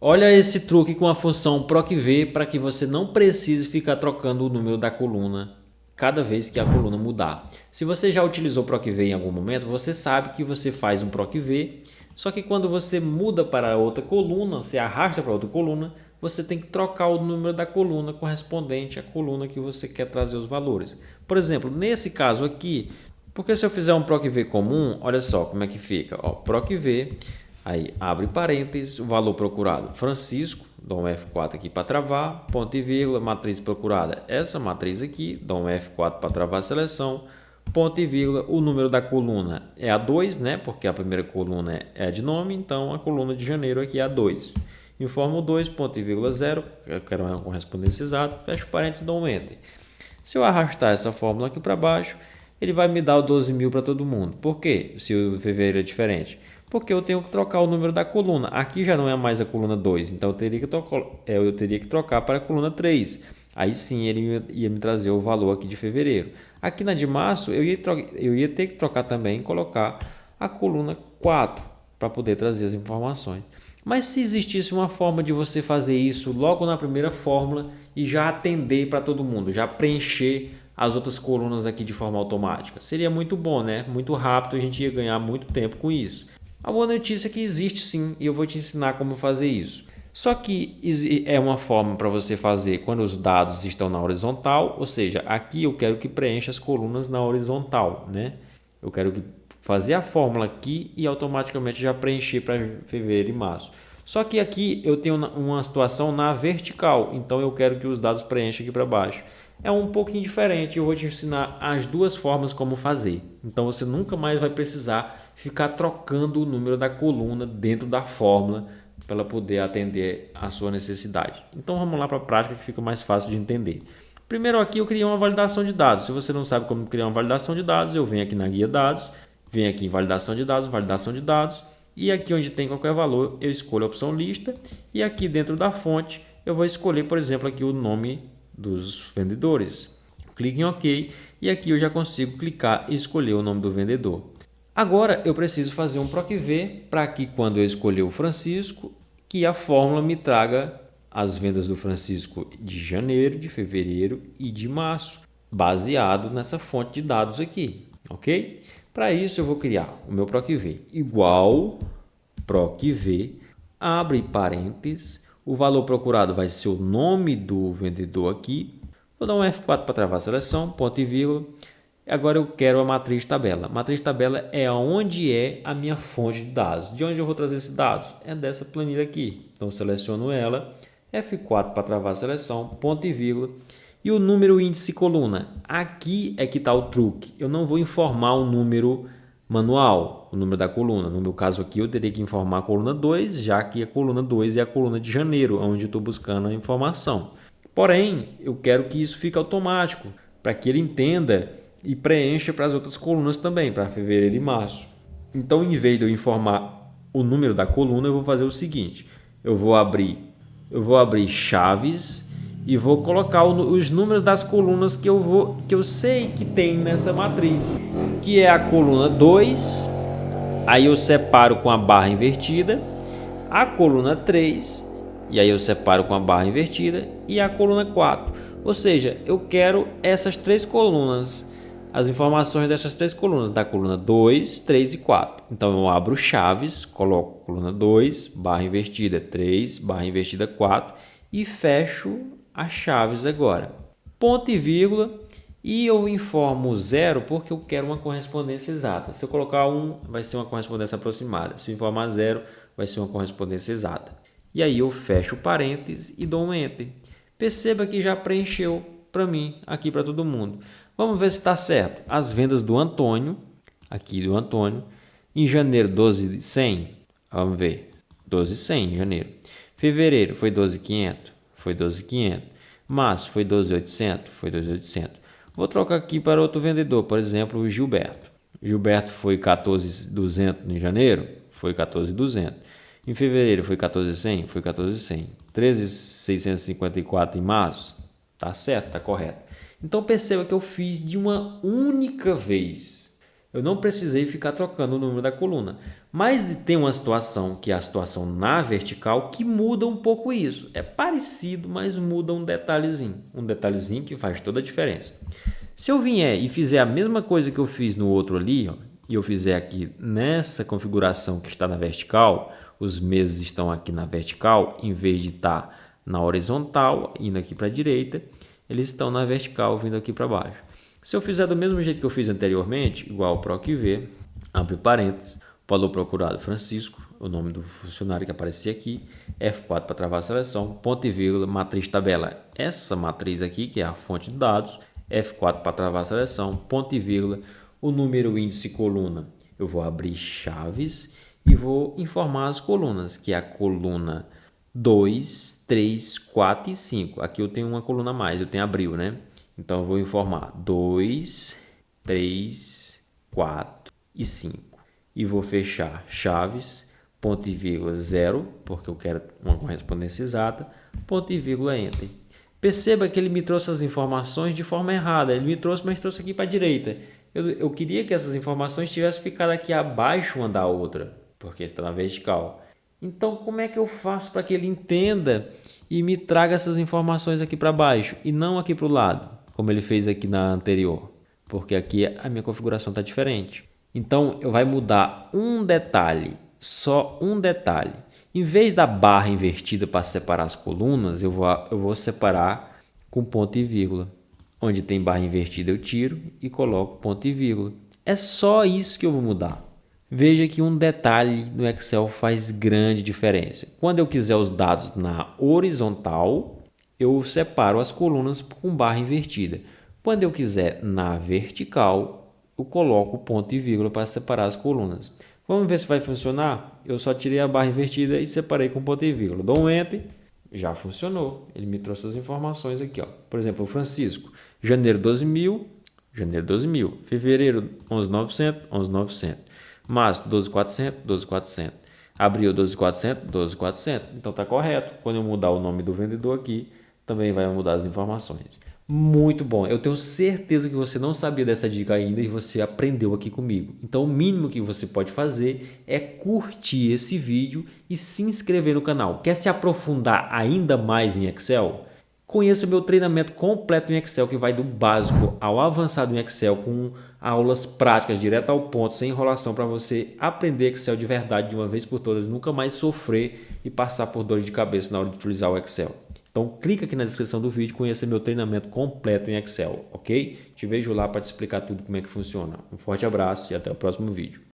Olha esse truque com a função procv para que você não precise ficar trocando o número da coluna cada vez que a coluna mudar. Se você já utilizou procv em algum momento, você sabe que você faz um procv, só que quando você muda para outra coluna, você arrasta para outra coluna, você tem que trocar o número da coluna correspondente à coluna que você quer trazer os valores. Por exemplo, nesse caso aqui, porque se eu fizer um procv comum, olha só como é que fica. Ó, procv, aí abre parênteses, o valor procurado Francisco, dou um F4 aqui para travar, ponto e vírgula, matriz procurada, essa matriz aqui, dou um F4 para travar a seleção, ponto e vírgula, o número da coluna é a 2, né? Porque a primeira coluna é de nome, então a coluna de janeiro aqui é a 2. Informo 2, ponto e vírgula 0, eu quero uma correspondência exata, fecho parênteses e dou um Enter. Se eu arrastar essa fórmula aqui para baixo, ele vai me dar o 12.000 para todo mundo. Por quê? Se o fevereiro é diferente. Porque eu tenho que trocar o número da coluna. Aqui já não é mais a coluna 2, então eu teria que trocar para a coluna 3. Aí sim ele ia me trazer o valor aqui de fevereiro. Aqui na de março eu ia ter que trocar também e colocar a coluna 4 para poder trazer as informações. Mas se existisse uma forma de você fazer isso logo na primeira fórmula e já atender para todo mundo, já preencher as outras colunas aqui de forma automática, seria muito bom, né? Muito rápido, a gente ia ganhar muito tempo com isso. A boa notícia é que existe sim e eu vou te ensinar como fazer isso. Só que é uma forma para você fazer quando os dados estão na horizontal, ou seja, aqui eu quero que preencha as colunas na horizontal, né? Eu quero que fazer a fórmula aqui e automaticamente já preencher para fevereiro e março. Só que aqui eu tenho uma situação na vertical, então eu quero que os dados preencham aqui para baixo. É um pouquinho diferente, eu vou te ensinar as duas formas como fazer. Então você nunca mais vai precisar ficar trocando o número da coluna dentro da fórmula para ela poder atender a sua necessidade. Então vamos lá para a prática que fica mais fácil de entender. Primeiro aqui eu criei uma validação de dados. Se você não sabe como criar uma validação de dados, eu venho aqui na guia dados, venho aqui em validação de dados, e aqui onde tem qualquer valor eu escolho a opção lista e aqui dentro da fonte eu vou escolher, por exemplo, aqui o nome dos vendedores. Clique em OK e aqui eu já consigo clicar e escolher o nome do vendedor. Agora eu preciso fazer um procv para que quando eu escolher o Francisco, que a fórmula me traga as vendas do Francisco de janeiro, de fevereiro e de março, baseado nessa fonte de dados aqui, ok? Para isso eu vou criar o meu procv igual procv, abre parênteses, o valor procurado vai ser o nome do vendedor aqui, vou dar um F4 para travar a seleção, ponto e vírgula. Agora eu quero a matriz tabela. Matriz tabela é onde é a minha fonte de dados. De onde eu vou trazer esses dados? É dessa planilha aqui. Então eu seleciono ela, F4 para travar a seleção, ponto e vírgula. E o número índice coluna. Aqui é que está o truque. Eu não vou informar o número manual, o número da coluna. No meu caso aqui eu teria que informar a coluna 2, já que a coluna 2 é a coluna de janeiro, onde eu estou buscando a informação. Porém, eu quero que isso fique automático, para que ele entenda e preencha para as outras colunas também, para fevereiro e março. Então, em vez de eu informar o número da coluna, eu vou fazer o seguinte: eu vou abrir chaves e vou colocar os números das colunas que eu sei que tem nessa matriz, que é a coluna 2, aí eu separo com a barra invertida, a coluna 3, e aí eu separo com a barra invertida, e a coluna 4. Ou seja, eu quero essas três colunas, as informações dessas três colunas, da coluna 2, 3 e 4. Então eu abro chaves, coloco coluna 2, barra invertida 3, barra invertida 4 e fecho as chaves agora. Ponto e vírgula, e eu informo 0 porque eu quero uma correspondência exata. Se eu colocar 1, vai ser uma correspondência aproximada. Se eu informar 0, vai ser uma correspondência exata. E aí eu fecho parênteses e dou um Enter. Perceba que já preencheu para mim, aqui para todo mundo. Vamos ver se está certo. As vendas do Antônio, aqui do Antônio, em janeiro 12.100, vamos ver, 12.100 em janeiro. Fevereiro foi 12.500, foi 12.500. Março foi 12.800, foi 12.800. Vou trocar aqui para outro vendedor, por exemplo, o Gilberto. Gilberto foi 14.200 em janeiro, foi 14.200. Em fevereiro foi 14.100, foi 14.100. 13.654 em março, tá certo, tá correto. Então perceba que eu fiz de uma única vez. Eu não precisei ficar trocando o número da coluna. Mas tem uma situação, que é a situação na vertical, que muda um pouco isso. É parecido, mas muda um detalhezinho. Um detalhezinho que faz toda a diferença. Se eu vier e fizer a mesma coisa que eu fiz no outro ali, ó, e eu fizer aqui nessa configuração que está na vertical, os meses estão aqui na vertical, em vez de estar na horizontal, indo aqui para a direita, eles estão na vertical, vindo aqui para baixo. Se eu fizer do mesmo jeito que eu fiz anteriormente, igual o PROC-V, abre parênteses, valor procurado Francisco, o nome do funcionário que aparecia aqui, F4 para travar a seleção, ponto e vírgula, matriz tabela. Essa matriz aqui, que é a fonte de dados, F4 para travar a seleção, ponto e vírgula, o número índice coluna. Eu vou abrir chaves e vou informar as colunas, que é a coluna 2, 3, 4 e 5. Aqui eu tenho uma coluna a mais, eu tenho abril, né? Então eu vou informar 2, 3, 4 e 5. E vou fechar chaves, ponto e vírgula 0, porque eu quero uma correspondência exata, ponto e vírgula enter. Perceba que ele me trouxe as informações de forma errada. Ele me trouxe, mas trouxe aqui para a direita. Eu queria que essas informações tivessem ficado aqui abaixo uma da outra, porque está na vertical. Então, como é que eu faço para que ele entenda e me traga essas informações aqui para baixo e não aqui para o lado, como ele fez aqui na anterior? Porque aqui a minha configuração está diferente. Então, vai mudar um detalhe, só um detalhe. Em vez da barra invertida para separar as colunas, eu vou separar com ponto e vírgula. Onde tem barra invertida eu tiro e coloco ponto e vírgula. É só isso que eu vou mudar. Veja que um detalhe no Excel faz grande diferença. Quando eu quiser os dados na horizontal, eu separo as colunas com barra invertida. Quando eu quiser na vertical, eu coloco ponto e vírgula para separar as colunas. Vamos ver se vai funcionar? Eu só tirei a barra invertida e separei com ponto e vírgula. Dou um Enter, já funcionou. Ele me trouxe as informações aqui, ó. Por exemplo, o Francisco, janeiro 12.000, janeiro 12.000, fevereiro 11.900, 11.900, março 12.400, 12.400, abril 12.400, 12.400. Então tá correto. Quando eu mudar o nome do vendedor aqui, também vai mudar as informações. Muito bom. Eu tenho certeza que você não sabia dessa dica ainda e você aprendeu aqui comigo. Então o mínimo que você pode fazer é curtir esse vídeo e se inscrever no canal. Quer se aprofundar ainda mais em Excel? Conheça o meu treinamento completo em Excel, que vai do básico ao avançado em Excel, com aulas práticas direto ao ponto, sem enrolação, para você aprender Excel de verdade de uma vez por todas, nunca mais sofrer e passar por dor de cabeça na hora de utilizar o Excel. Então clica aqui na descrição do vídeo e conheça meu treinamento completo em Excel, ok? Te vejo lá para te explicar tudo como é que funciona. Um forte abraço e até o próximo vídeo.